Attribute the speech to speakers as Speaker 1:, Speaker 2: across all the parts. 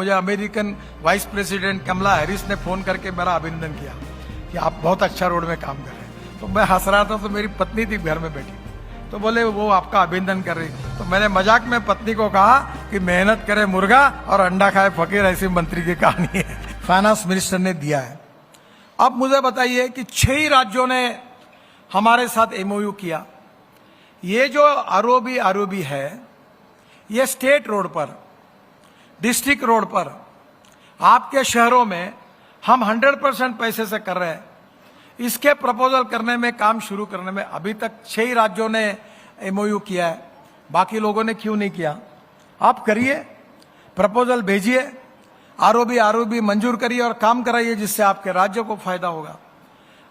Speaker 1: मुझे American vice president Kamala Harris ने phone करके मेरा अभिनंदन किया कि आप बहुत अच्छा रोड में काम कर रहे हैं। तो मैं हंस रहा था, तो मेरी पत्नी थी घर में बैठी, तो बोले वो आपका अभिनंदन कर रही। तो मैंने मजाक में पत्नी को कहा कि मेहनत करे मुर्गा और अंडा खाए फकीर, ऐसी मंत्री की कहानी है। फाइनेंस मिनिस्टर ने दिया है। अब मुझे बताइए कि 6 राज्यों ने हमारे साथ एमओयू किया। ये जो आरओबी है, ये स्टेट रोड पर, डिस्ट्रिक्ट रोड पर, आपके शहरों में हम 100% पैसे से कर रहे हैं। इसके प्रपोजल करने में, काम शुरू करने में अभी तक 6 राज्यों ने एमओयू किया है। बाकी लोगों ने क्यों नहीं किया? आप करिए, प्रपोजल भेजिए, आरओबी मंजूर करिए और काम कराइए, जिससे आपके राज्य को फायदा होगा।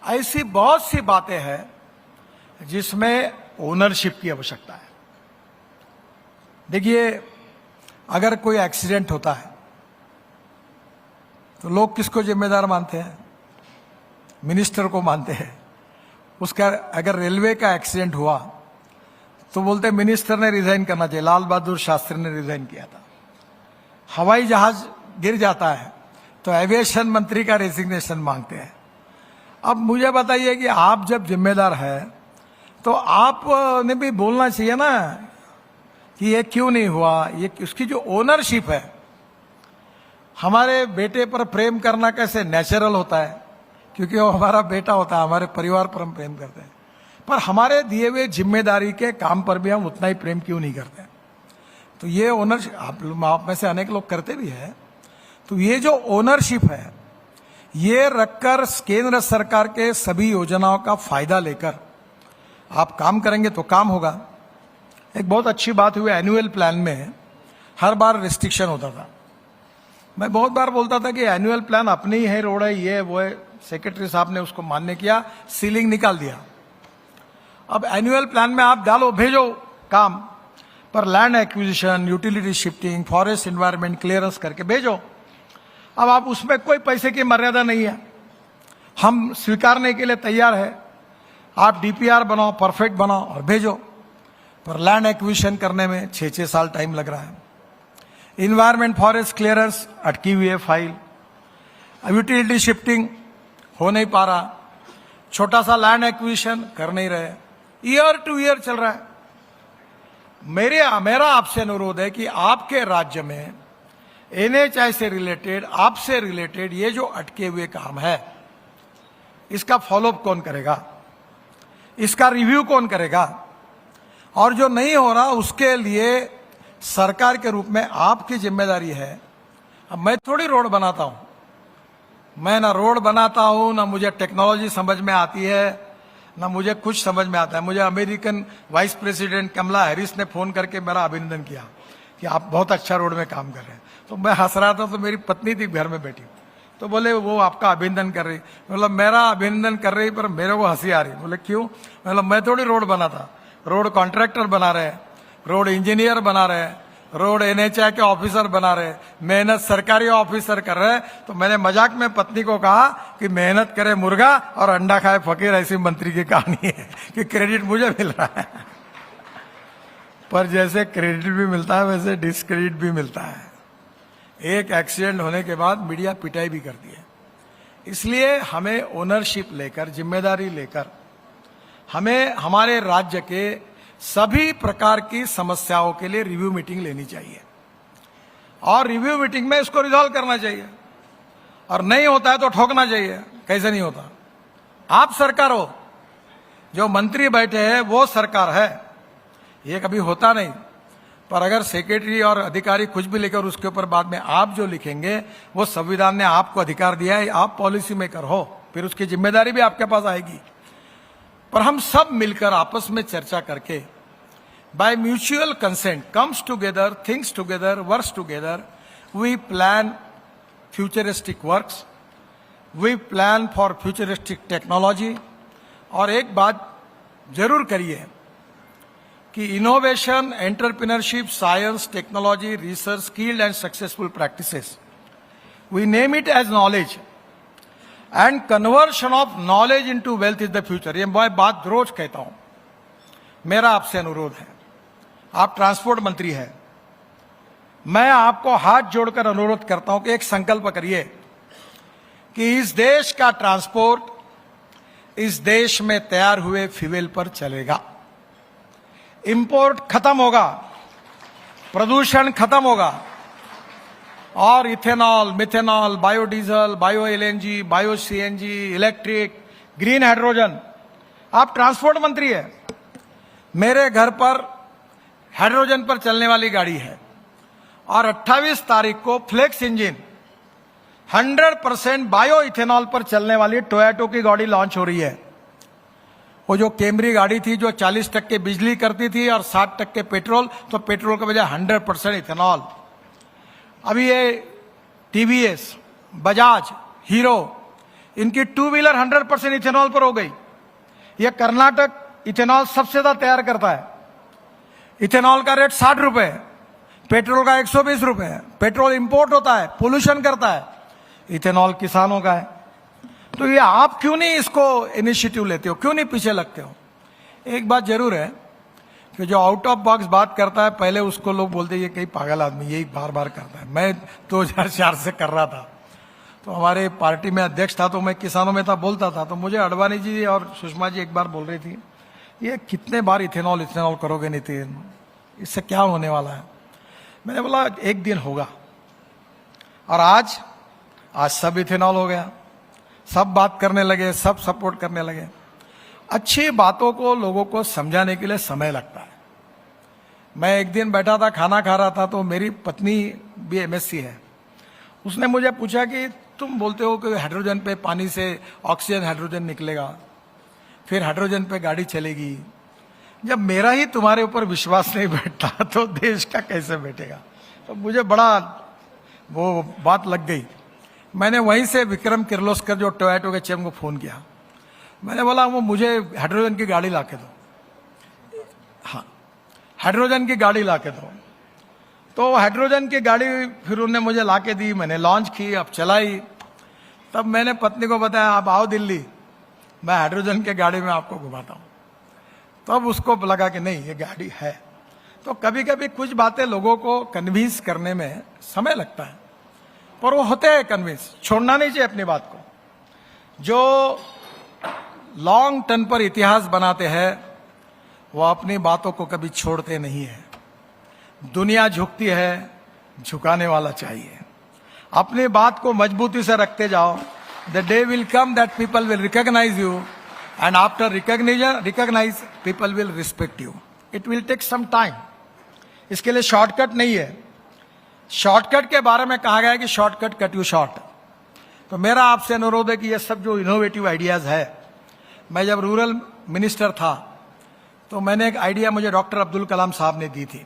Speaker 1: ऐसी बहुत सी बातें हैं जिसमें ओनरशिप की आवश्यकता है। देखिए, अगर कोई एक्सीडेंट होता है तो लोग किसको जिम्मेदार मानते हैं? मिनिस्टर को मानते हैं। उसका अगर रेलवे का एक्सीडेंट हुआ तो बोलते हैं मिनिस्टर ने रिजाइन करना चाहिए। लाल बहादुर शास्त्री ने रिजाइन किया था। हवाई जहाज गिर जाता है तो एविएशन मंत्री का रेजिग्नेशन मांगते हैं। अब मुझे बताइए कि आप जब जिम्मेदार है तो आपने भी बोलना चाहिए ना कि ये क्यों नहीं हुआ। ये उसकी जो ओनरशिप है, हमारे बेटे पर प्रेम करना कैसे नेचुरल होता है, क्योंकि वो हमारा बेटा होता है, हमारे परिवार पर हम प्रेम करते हैं, पर हमारे दिए हुए जिम्मेदारी के काम पर भी हम उतना ही प्रेम क्यों नहीं करते? तो ये ओनरशिप आप में से अनेक लोग करते भी है। तो ये जो ओनरशिप है, ये रखकर केंद्र सरकार के सभी योजनाओं का फायदा लेकर आप काम करेंगे तो काम होगा। एक बहुत अच्छी बात हुई, एनुअल प्लान में हर बार रिस्ट्रिक्शन होता था। मैं बहुत बार बोलता था कि एनुअल प्लान अपनी ही है, रोड है, ये वो है। सेक्रेटरी साहब ने उसको मान्य किया, सीलिंग निकाल दिया। अब एनुअल प्लान में आप डालो, भेजो काम, पर land acquisition, utility shifting, forest environment clearance करके भेजो। अब आप उसमें कोई पैसे की मर्यादा नहीं है, हम स्वीकारने के लिए तैयार है। आप डीपीआर बनाओ, परफेक्ट बनाओ और भेजो। पर लैंड एक्विजिशन करने में 6-6 साल टाइम लग रहा है। इन्वायरमेंट फॉरेस्ट क्लियरेंस अटकी हुई है फाइल। यूटिलिटी शिफ्टिंग हो नहीं पा रहा। छोटा सा लैंड एक्विजिशन कर नहीं रहे, ईयर टू ईयर चल रहा है। मेरा आपसे अनुरोध है कि आपके राज्य में एनएचआई से रिलेटेड, आपसे रिलेटेड ये जो अटके हुए काम है, इसका फॉलोअप कौन करेगा, इसका रिव्यू कौन करेगा, और जो नहीं हो रहा उसके लिए सरकार के रूप में आपकी जिम्मेदारी है। अब मैं थोड़ी रोड बनाता हूं, मैं ना रोड बनाता हूं, ना मुझे टेक्नोलॉजी समझ में आती है, ना मुझे कुछ समझ में आता है। मुझे American vice president Kamala Harris ने फोन करके मेरा अभिनंदन किया कि आप बहुत अच्छा रोड में काम कर रहे हैं। तो मैं हंस रहा था, तो मेरी पत्नी थी घर में बैठी, तो बोले वो आपका अभिनंदन कर रही। मतलब मेरा अभिनंदन कर रही, पर मेरे को हंसी आ रही। बोले क्यों? मतलब मैं थोड़ी रोड बनाता, रोड कॉन्ट्रैक्टर बना रहे, रोड इंजीनियर बना रहे, रोड एनएचआई के ऑफिसर बना रहे, मेहनत सरकारी ऑफिसर कर रहे। तो मैंने मजाक में पत्नी को कहा कि मेहनत करे मुर्गा और अंडा खाए फकीर, ऐसी मंत्री की कहानी है कि क्रेडिट मुझे मिल रहा है। पर जैसे क्रेडिट भी मिलता है वैसे डिस्क्रेडिट भी मिलता है। एक एक्सीडेंट होने के बाद मीडिया पिटाई भी करती है। इसलिए हमें ओनरशिप लेकर, जिम्मेदारी लेकर, हमें हमारे राज्य के सभी प्रकार की समस्याओं के लिए रिव्यू मीटिंग लेनी चाहिए और रिव्यू मीटिंग में इसको रिजॉल्व करना चाहिए। और नहीं होता है तो ठोकना चाहिए। कैसे नहीं होता? आप सरकार हो, जो मंत्री बैठे हैं वो सरकार है, ये कभी होता नहीं। पर अगर सेक्रेटरी और अधिकारी कुछ भी लेकर उसके ऊपर बाद में आप जो लिखेंगे, वो संविधान ने आपको अधिकार दिया है, आप पॉलिसी मेकर हो, फिर उसकी जिम्मेदारी भी आपके पास आएगी। पर हम सब मिलकर आपस में चर्चा करके, by mutual consent, comes together, thinks together, works together, we plan futuristic works, we plan for futuristic technology. और एक बात जरूर करिए कि innovation, entrepreneurship, science, technology, research, skilled and successful practices, we name it as knowledge and conversion of knowledge into wealth is the future. ये मैं बात रोज कहता हूं। मेरा आपसे अनुरोध है, आप ट्रांसपोर्ट मंत्री हैं, मैं आपको हाथ जोड़कर अनुरोध करता हूं कि एक संकल्प करिए कि इस देश का ट्रांसपोर्ट इस देश में तैयार हुए फ्यूल पर चलेगा। इंपोर्ट खत्म होगा, प्रदूषण खत्म होगा और ethanol, methanol, biodiesel, bio LNG, bio CNG, electric, green hydrogen. आप ट्रांसपोर्ट मंत्री है, मेरे घर पर हाइड्रोजन पर चलने वाली गाड़ी है और 28 तारीख को फ्लेक्स इंजन 100% बायो इथेनॉल पर चलने वाली टोयोटा की गाड़ी लॉन्च हो रही है। वो जो कैमरी गाड़ी थी जो 40% बिजली करती थी और 60% पेट्रोल, तो पेट्रोल के बजाय 100% इथेनॉल। अभी ये टीवीएस, बजाज, हीरो, इनकी टू व्हीलर 100% इथेनॉल पर हो गई। ये कर्नाटक इथेनॉल सबसे ज्यादा तैयार करता है। इथेनॉल का रेट 60 रुपए है, पेट्रोल का 120 रुपए है। पेट्रोल इंपोर्ट होता है, पोल्यूशन करता है, इथेनॉल किसानों का है। तो ये आप क्यों नहीं इसको इनिशिएटिव लेते हो, क्यों नहीं पीछे लगते हो? एक बात जरूर है कि जो आउट ऑफ बॉक्स बात करता है, पहले उसको लोग बोलते हैं ये कई पागल आदमी यही बार बार करता है। मैं 2004 से कर रहा था, तो हमारे पार्टी में अध्यक्ष था, तो मैं किसानों में था, बोलता था। तो मुझे अडवाणी जी और सुषमा जी एक बार बोल रही थी, ये कितने बार इथेनॉल करोगे नितिन, इससे क्या होने वाला है? मैंने बोला एक दिन होगा। और आज सब इथेनॉल हो गया, सब बात करने लगे, सब सपोर्ट करने लगे। अच्छी बातों को लोगों को समझाने के लिए समय लगता है। मैं एक दिन बैठा था, खाना खा रहा था, तो मेरी पत्नी भी एमएससी है। उसने मुझे पूछा कि तुम बोलते हो कि हाइड्रोजन पे, पानी से ऑक्सीजन हाइड्रोजन निकलेगा, फिर हाइड्रोजन पे गाड़ी चलेगी। जब मेरा ही तुम्हारे ऊपर विश्वास नहीं बैठता तो देश का कैसे बैठेगा? तो मुझे बड़ा वो बात लग गई। मैंने वहीं से विक्रम किर्लोस्कर जो टोयोटा के चेयरमैन को फोन किया। मैंने बोला वो मुझे हाइड्रोजन की गाड़ी लाके दो। हाँ, हाइड्रोजन की गाड़ी लाके दो। तो हाइड्रोजन की गाड़ी फिर उन्होंने मुझे लाके दी, मैंने लॉन्च की, अब चलाई। तब मैंने पत्नी को बताया आप आओ दिल्ली, मैं हाइड्रोजन की गाड़ी में आपको घुमाता हूं। तब उसको लगा कि नहीं ये गाड़ी है। तो कभी कभी कुछ बातें लोगों को कन्विंस करने में समय लगता है, पर वो होते हैं कन्विंस। छोड़ना नहीं चाहिए अपनी बात को। जो लॉन्ग टर्म पर इतिहास बनाते हैं वो अपनी बातों को कभी छोड़ते नहीं है। दुनिया झुकती है, झुकाने वाला चाहिए। अपनी बात को मजबूती से रखते जाओ। The day will come that people will recognise you, and after recognise people will respect you. It will take some time. इसके लिए शॉर्टकट नहीं है। शॉर्टकट के बारे में कहा गया है कि शॉर्टकट कट यू शॉर्ट। तो मेरा आपसे अनुरोध है कि ये सब जो इनोवेटिव आइडियाज है, मैं जब रूरल मिनिस्टर था तो मैंने एक आइडिया मुझे डॉक्टर अब्दुल कलाम साहब ने दी थी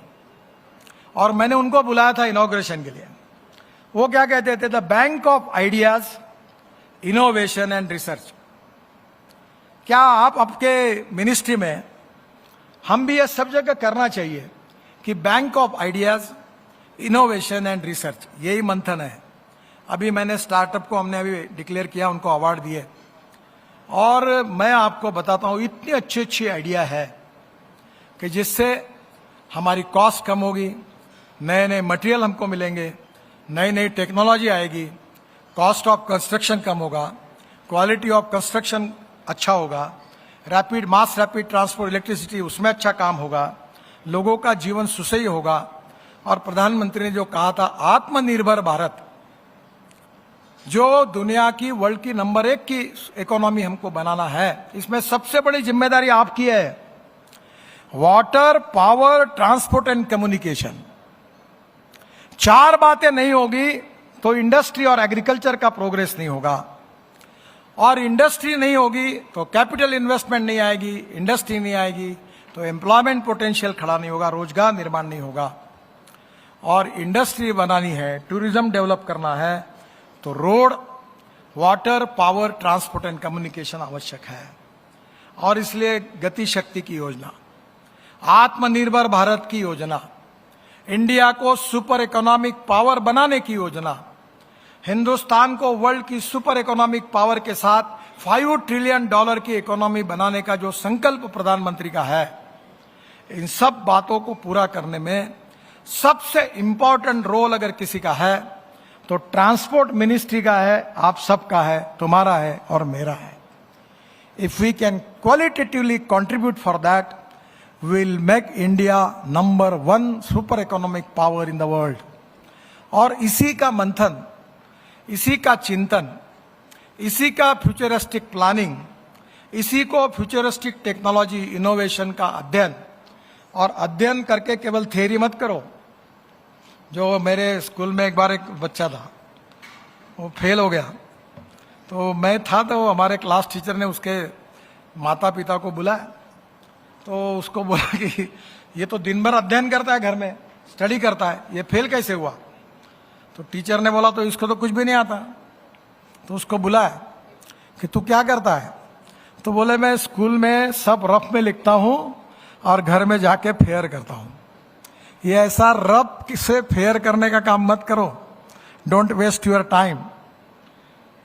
Speaker 1: और मैंने उनको बुलाया था इनॉग्रेशन के लिए। वो क्या कहते थे? The bank of ideas, innovation and research. क्या आप आपके मिनिस्ट्री में, हम भी ये सब जगह करना चाहिए कि bank of ideas, innovation and research, यही मंथन है। अभी मैंने स्टार्टअप को हमने अभी डिक्लेयर किया, उनको अवार्ड दिए। और मैं आपको बताता हूं इतनी अच्छी अच्छी आइडिया है कि जिससे हमारी कॉस्ट कम होगी, नए नए मटेरियल हमको मिलेंगे, नई नई टेक्नोलॉजी आएगी, कॉस्ट ऑफ कंस्ट्रक्शन कम होगा, क्वालिटी ऑफ कंस्ट्रक्शन अच्छा होगा, मास रैपिड ट्रांसपोर्ट, इलेक्ट्रिसिटी, उसमें अच्छा काम होगा, लोगों का जीवन सुसह्य होगा। और प्रधानमंत्री ने जो कहा था आत्मनिर्भर भारत, जो दुनिया की, वर्ल्ड की नंबर 1 की इकोनॉमी हमको बनाना है, इसमें सबसे बड़ी जिम्मेदारी आपकी है। Water, power, transport and communication, 4 बातें नहीं होगी तो इंडस्ट्री और एग्रीकल्चर का प्रोग्रेस नहीं होगा। और इंडस्ट्री नहीं होगी तो कैपिटल इन्वेस्टमेंट नहीं आएगी, इंडस्ट्री नहीं आएगी तो एम्प्लॉयमेंट पोटेंशियल खड़ा नहीं होगा, रोजगार निर्माण नहीं होगा। और इंडस्ट्री बनानी है, टूरिज्म डेवलप करना है, तो road, water, power, transport and communication आवश्यक है। और इसलिए गति शक्ति की योजना, आत्मनिर्भर भारत की योजना, इंडिया को सुपर इकोनॉमिक पावर बनाने की योजना, हिंदुस्तान को वर्ल्ड की सुपर इकोनॉमिक पावर के साथ $5 ट्रिलियन की इकोनॉमी बनाने का जो संकल्प प्रधानमंत्री का है, इन सब बातों को पूरा करने में सबसे इंपॉर्टेंट रोल अगर किसी का है तो ट्रांसपोर्ट मिनिस्ट्री का है, आप सबका है, तुम्हारा है और मेरा है। If we can qualitatively contribute for that, will make India number 1 super economic power in the world. और इसी का मंथन, इसी का चिंतन, इसी का फ्यूचरिस्टिक प्लानिंग, इसी को फ्यूचरिस्टिक टेक्नोलॉजी इनोवेशन का अध्ययन, और अध्ययन करके केवल थ्योरी मत करो। जो मेरे स्कूल में एक बार एक बच्चा था, वो फेल हो गया, तो मैं था, तो हमारे क्लास टीचर ने उसके माता पिता को बुलाया, तो उसको बोला कि ये तो दिन भर अध्ययन करता है, घर में स्टडी करता है, ये फेल कैसे हुआ? तो टीचर ने बोला तो इसको तो कुछ भी नहीं आता। तो उसको बुलाया कि तू क्या करता है? तो बोले मैं स्कूल में सब रफ में लिखता हूं और घर में जाके फेयर करता हूं। ये ऐसा रफ से फेयर करने का काम मत करो। Don't waste your time.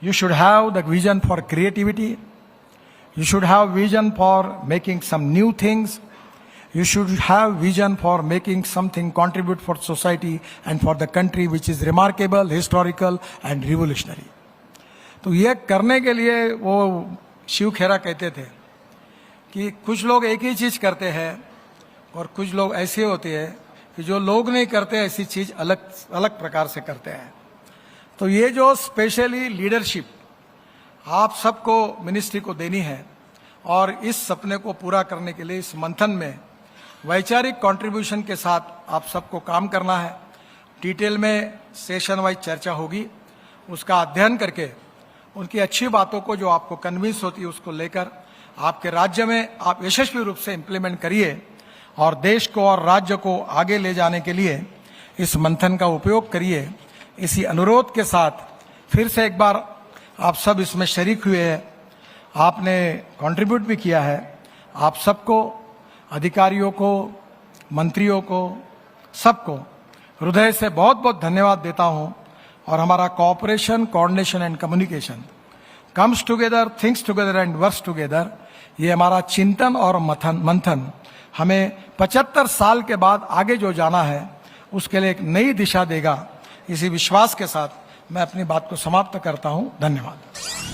Speaker 1: You should have the vision for creativity, you should have vision for making some new things, you should have vision for making something contribute for society and for the country which is remarkable, historical and revolutionary। तो ये करने के लिए वो शिव खेरा कहते थे कि कुछ लोग एक ही चीज करते हैं और कुछ लोग ऐसे होते हैं कि जो लोग नहीं करते ऐसी चीज अलग अलग प्रकार से करते हैं। तो ये जो स्पेशली लीडरशिप आप सबको मिनिस्ट्री को देनी है, और इस सपने को पूरा करने के लिए इस मंथन में वैचारिक कंट्रीब्यूशन के साथ आप सबको काम करना है। डिटेल में सेशन वाइज चर्चा होगी, उसका अध्ययन करके उनकी अच्छी बातों को जो आपको कन्विंस होती है उसको लेकर आपके राज्य में आप यशस्वी रूप से इम्प्लीमेंट करिए, और देश को और राज्य को आगे ले जाने के लिए इस मंथन का उपयोग करिए। इसी अनुरोध के साथ फिर से एक बार आप सब इसमें शरीक हुए हैं, आपने कंट्रीब्यूट भी किया है। आप सबको, अधिकारियों को, मंत्रियों को, सबको हृदय से बहुत बहुत धन्यवाद देता हूं। और हमारा cooperation, coordination and communication comes together, thinks together and works together, ये हमारा चिंतन और मंथन हमें 75 साल के बाद आगे जो जाना है उसके लिए एक नई दिशा देगा। इसी विश्वास के साथ मैं अपनी बात को समाप्त करता हूं। धन्यवाद।